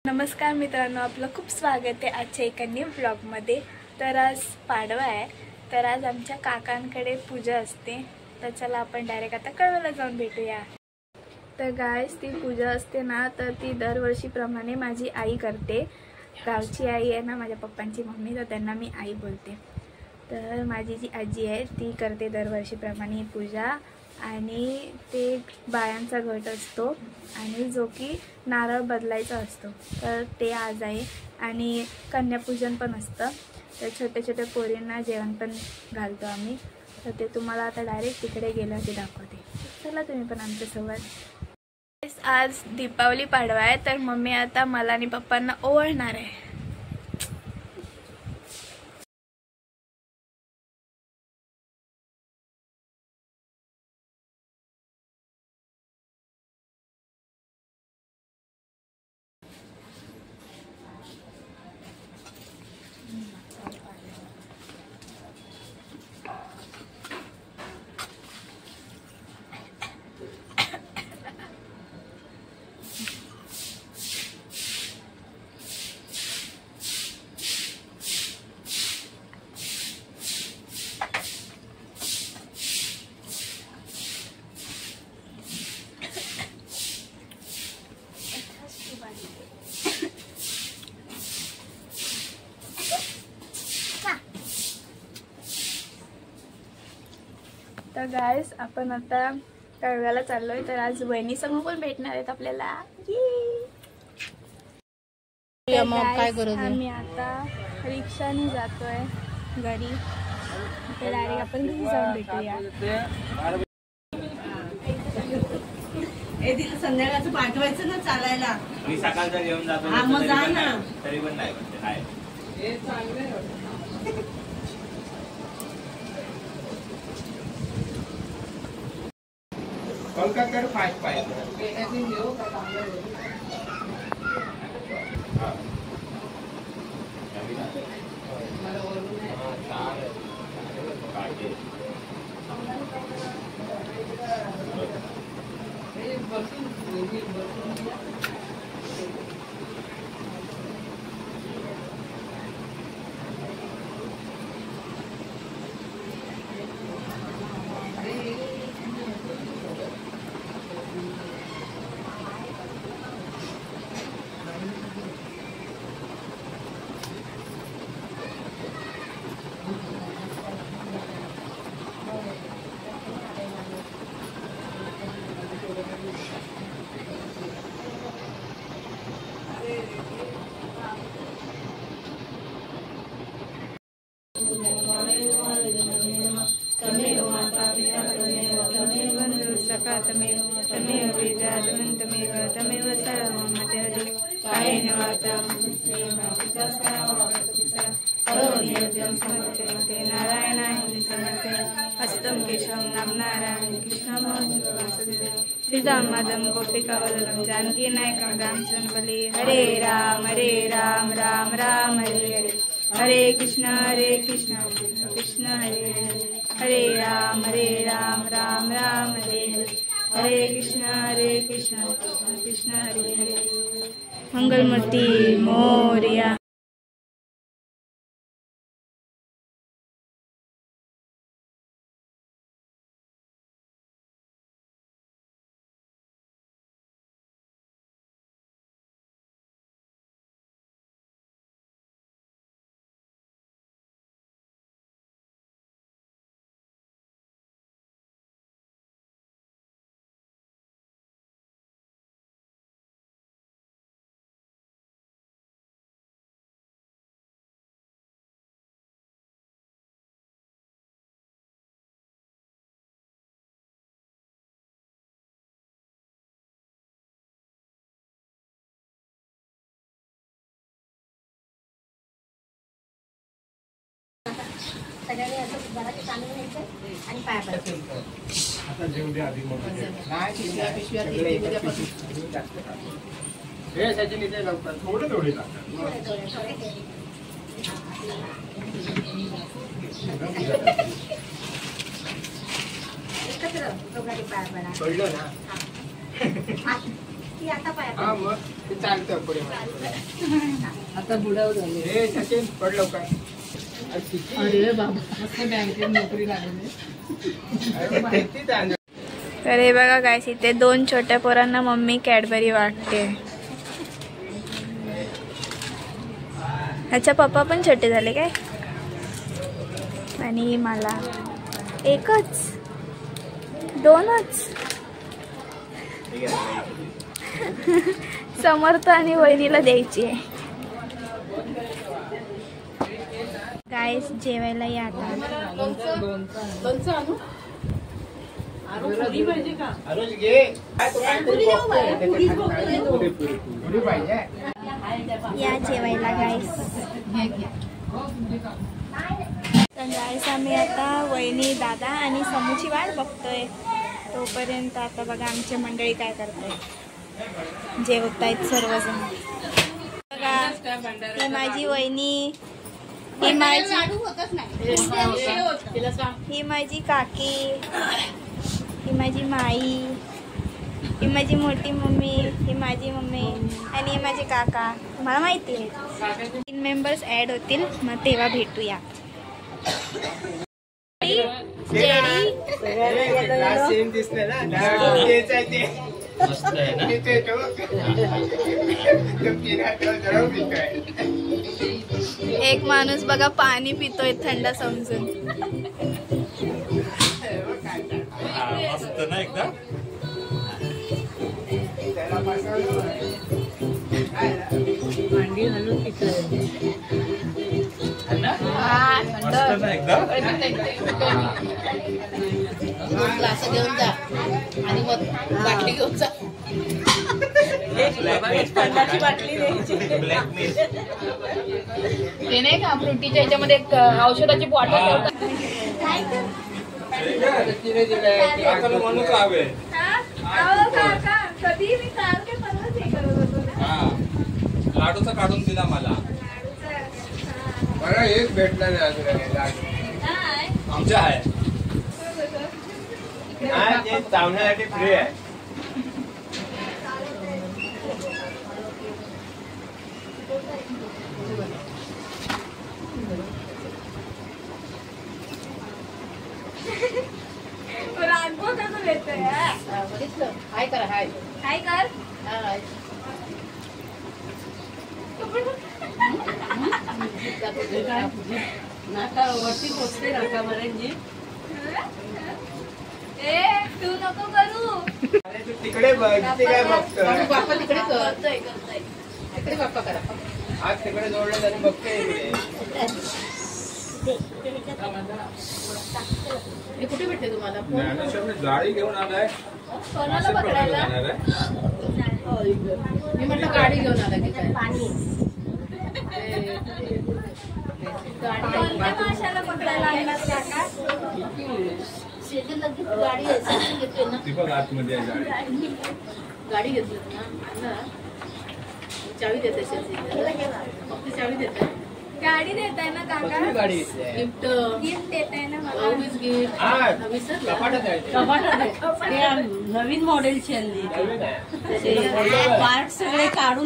नमस्कार मित्रांनो, आपलं खूप स्वागत आहे आजच्या एका न्यू ब्लॉगमध्ये। तर आज पाडवा आहे, तर आज आमच्या काकांकडे पूजा असते। तर चला आपण डायरेक्ट आता कळवला जाऊन भेटूया। तर गाइस, ती पूजा असते ना, तर ती दरवर्षीप्रमाणे माझी आई करते। गावची आई आहे ना, माझ्या पप्पांची मम्मी, तर त्यांना मी आई बोलते। तर माझी जी आजी आहे ती करते दरवर्षीप्रमाणे ही पूजा। आणि ते बायांचा घट असतो आणि जो की नारळ बदलायचा असतो, तर ते आज आहे। आणि कन्यापूजन पण असतं, तर छोट्या छोट्या पोरींना जेवण पण घालतो आम्ही। तर ते तुम्हाला आता डायरेक्ट तिकडे गेल्यावरती दाखवते, चला तुम्ही पण आमच्यासोबत। आज दीपावली पाडवा आहे, तर मम्मी आता मला आणि पप्पांना ओवाळणार आहे। तर गाइस, आपण आता कळव्याला चाललोय। तर आज वहिनी समोर पण भेटणार आहेत आपल्याला। आम्ही आता रिक्षाने जातोय घरी, तर डायरेक्ट आपण घरी जाऊन भेटूया। संध्याकाळचं पाठवायचं ना चालायला, मी सकाळचं घेऊन जातो मग जा ना, तरी पण नाही म्हणते काय हे चांगलं। कोलकाता 5 पाहिजे तमेव माता पिता तमेव बंधु सखा तमेव वेदान्तमेव तमेव सर्वं मम कायेन वाचा मनसेन्द्रियर्वाक्पञ्चेन्द्रियर्वा समर्पयामि नारायणाय समर्पयामि हस्तं केशवं नारायणं कृष्णं वासुदेवं सीतां माधवं गोपिकावल्लभं जानकीनायकं रामचन्द्रबली। हरे राम राम राम हरे हरे, हरे कृष्ण कृष्ण हरे हरे, हरे राम राम राम हरे हरे, हरे कृष्ण कृष्ण हरे हरे। मंगलमूर्ती मोरया। सगळ्यांनी असं घराचे तांदूळ घ्यायचं आणि पाया पडायचं। आता जेवढे आधी नाही पिशव्या हे सचिन इथे लवकर थोडे एकत्र दोघांनी पाया पडा, कळलं ना? ती आता पाया चालतं पुढे. आता बुडाव झाले. हे सचिन पडलो काय? अरे बाबा मस्त बँकेत नोकरी लागली. तर हे बघा गाईस, इथे 2 छोट्या पोरांना मम्मी कॅडबरी वाटते. अच्छा, पप्पा पण छोटे झाले काय? आणि मला एकच 2च. समर्थ आणि वहिनीला द्यायची आहे. गाईस जेवायला या आता. लोणचं आणू? पुरी पाहिजे का? पुरी पाहिजे. या जेवायला गाईस. तर गाईस आम्ही आता वहिनी, दादा आणि समूची वाट बघतोय. तोपर्यंत आता बघा आमची मंडळी काय करताय. जेवतायत सर्वजण. बघा ही माझी वहिनी, ही माझी काकी, ही माझी माई, ही माझी मोठी मम्मी, ही माझी मम्मी आणि हे माझे काका. मला माहिती आहे 3 मेंबर्स ॲड होतील, मग तेव्हा भेटूया. सेम दिसतंय ना. मस्त आहे ना. एक माणूस बघा पाणी पितोय थंड समजून. मस्त ना एकदम. भांडी घालून पितोय. ग्लास घेऊन जा आणि मग बाटली घेऊन जा. बाटली द्यायची. ते नाही का फ्रुटीच्या ह्याच्यामध्ये औषधाची बॉटल ठेवतात. म्हणून का हवे? कधी मी काल काय परवाच हे करत होतो ना. लाडूचा काढून दिला मला. मला हेच भेटला नाही अजून. आमच्या आहे ते चावण्यासाठी फ्री आहे. रागवो कसं येतोय. हाय करा. हाय काय कर. हाय. नाका वरती पोचते नाका मराठी. ए तू नको करू. अरे तू तिकडे बघ. तिथे काय बघतोय? बाप्पा तिकडे कर. करतोय. तिकडे बाप्पा करा. आज तिकडे जोडलं आणि बघतोय इकडे. हे कुठे भेटते तुम्हाला? गाडी घेऊन आलाय. कोणाला पकडायला? मी म्हटलं गाडी घेऊन आला की काय? कोणत्या माशाला पकडायला आणलात काका? गाडी घेतली ना. ती बघ आतमध्ये आहे गाडी. गाडी घेतली ना. चावी देते शेती. चावी देते. गाडी देताय ना काका? गाडी गिफ्ट देताय ना मला. Always gift. नवीन मॉडेलची आणली. पार्ट सगळे काढून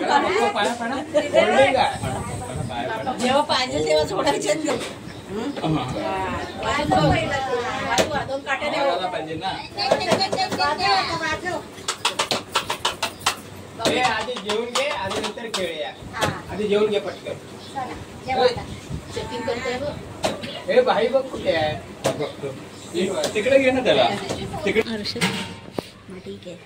जेव्हा पाहिजे तेव्हा सोडायचे. दोन काट्याने पाहिजे ना. आधी जेवून घे आणि नंतर खेळूया. आधी जेवून घे पटकन. चेकिंग करतोय बघ. हे भाई बघ कुठे आहे. तिकडे घे ना त्याला. तिकडे ठीक आहे.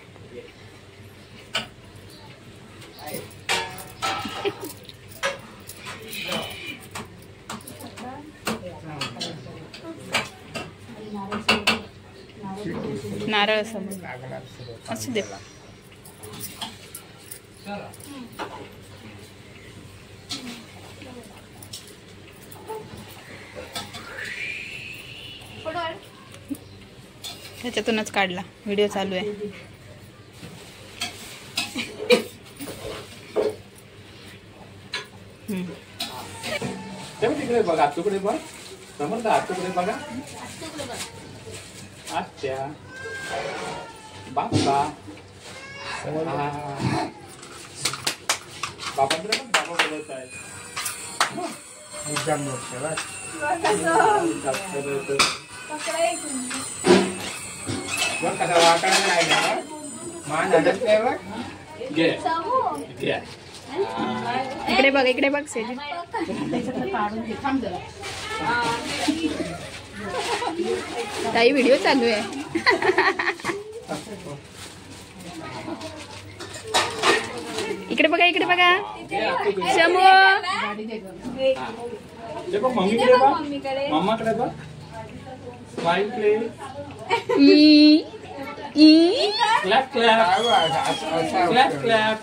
नारळ समोर असू दे. त्याच्यातूनच काढला. व्हिडिओ चालू आहे. तिकडे बघ. आतुकडे बघ. समोर आतुकडे बघा. अच्छा बाप्पा. बाबांकडे पण बाबा बोलत आहे. कसं? पकडा एक मिनिट. बघ कसा वाकडा नाही ना मान हलत नाही बघ. घे समू. घे. इकडे बघ, इकडे बघ सेजी. ताई व्हिडिओ चालू आहे. इकडे बघा, इकडे बघा. शमू. ते बघ मम्मीकडे बघ. मम्माकडे बघ. Smile please. Clap clap clap clap.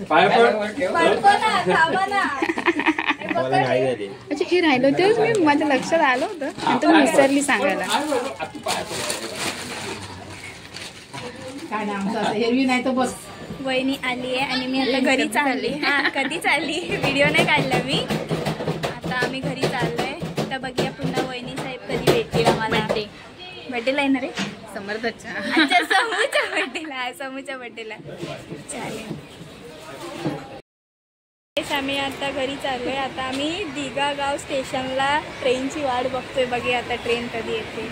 पाय पड. अच्छा हे राहिलं होतं मी माझ्या लक्षात आलं होतं आणि तुम्ही विसरली सांगायला. काय नाही आमचं असं एरवी नाही तर बस. वहिनी आली आहे आणि मी आता घरी चालली. हा कधी चालली व्हिडिओ नाही काढला मी. आता आम्ही घरी चाललोय. तर बघूया पुन्हा वहिनी साहेब कधी भेटतील आम्हाला. बर्थडेला येणार आहे समर्थच्या. अच्छा समूच्या बर्थडेला. समूच्या बर्थडेला चालेल. आम्ही आता घरी चाललोय. आता आम्ही दिघा गाव स्टेशनला ट्रेनची वाट बघतोय. बघूया आता ट्रेन कधी येते.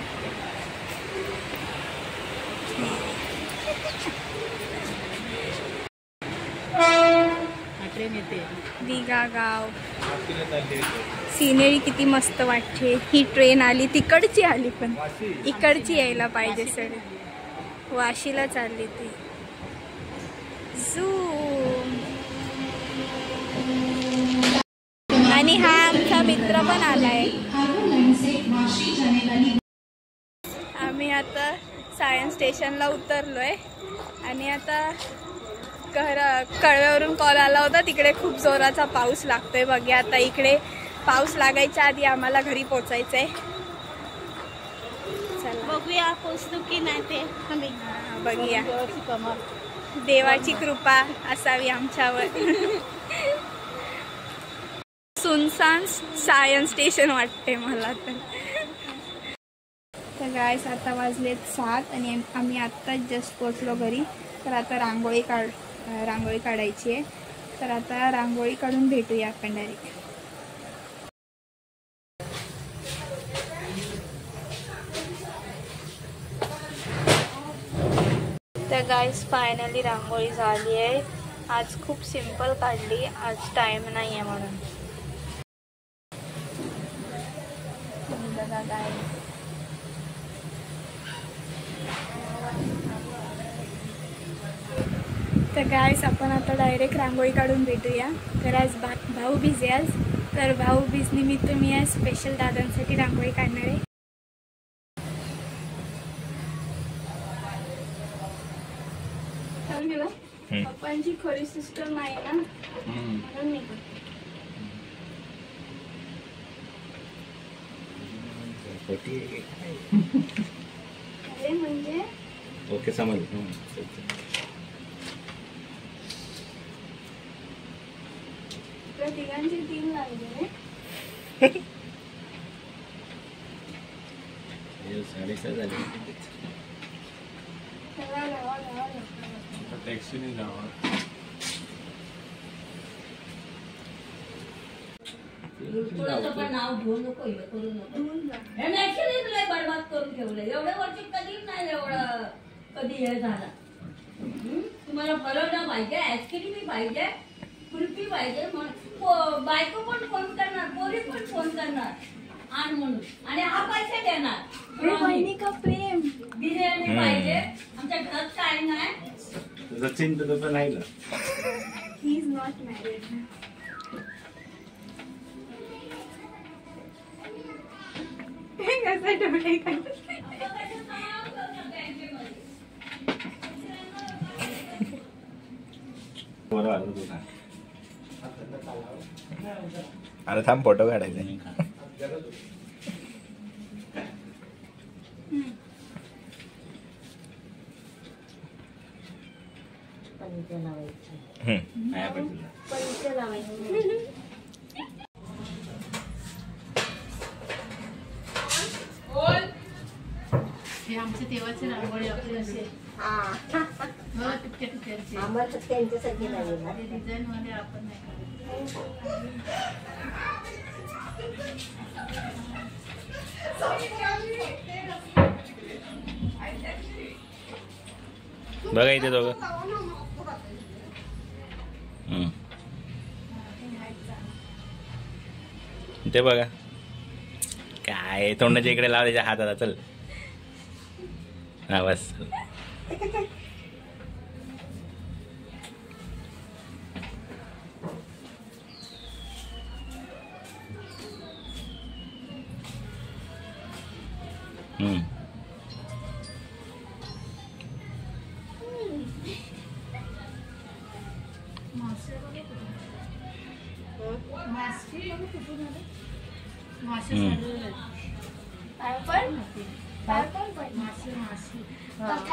ट्रेन येते. दिघा गाव. सिनेरी किती मस्त वाटते. ही ट्रेन आली तिकडची आली पण इकडची यायला पाहिजे सर. वाशीला चालली ती. आणि हा आमचा मित्र पण आलाय. आम्ही आता सायन्स स्टेशनला उतरलोय आणि आता कळव्यावरून कॉल आला होता. तिकडे खूप जोराचा पाऊस लागतोय. बघूया आता इकडे पाऊस लागायच्या आधी आम्हाला घरी पोचायचंय. चला बघूया पोचतो की नाही ते. बघूया. देवाची कृपा असावी आमच्यावर. सुनसान सायन्स स्टेशन वाटते मला तर गायस आता वाजलेत 7 आणि आम्ही आत्ताच जस्ट पोचलो घरी. तर आता रांगोळी काढायची आहे. तर आता रांगोळी काढून भेटूया आपण डायरेक्ट. तर गाईस फायनली रांगोळी झाली आहे. आज खूप सिंपल काढली. आज टाइम नाही आहे म्हणून. बघा गाईस. तर गाईस आपण आता डायरेक्ट रांगोळी काढून भेटूया. तर आज भाऊबीज आहे आज. तर भाऊबीज निमित्त मी आज स्पेशल दादांसाठी रांगोळी काढणार आहे. पप्पांची खरी सिस्टम नाही ना म्हणून मी अरे म्हणजे ओके समज. तिघांचे 3 लागले. 6:30 झाले. टॅक्सीने जावं. नाव घेऊ नको करू नको. बरबाद करून ठेवलं. एवढ्या वर्षी कधी नाही एवढं कधी हे झालं. तुम्हाला फरवणं पाहिजे. ऍक्च्युली पाहिजे. खुर्पी पाहिजे. बायको पण फोन करणार. पोरी पण फोन करणार आण म्हणून. आणि हा पैसे देणार. बहिणी का प्रेम. बिर्याणी पाहिजे. आमच्या घरात काय नाही. सचिन तर तसं नाही ना. He is not married. कसं डोळे अरे थांब फोटो काढायचा. हे आमचे तेव्हाचे रांगोळी आपले असे. आम्हाला त्यांच्यासारखे नाही ना. डिझाईन मध्ये आपण नाही बघा इथे दोघं. ते बघा काय तोंडाच्या इकडे लाव त्याच्या हाताला. चल हा बस. पण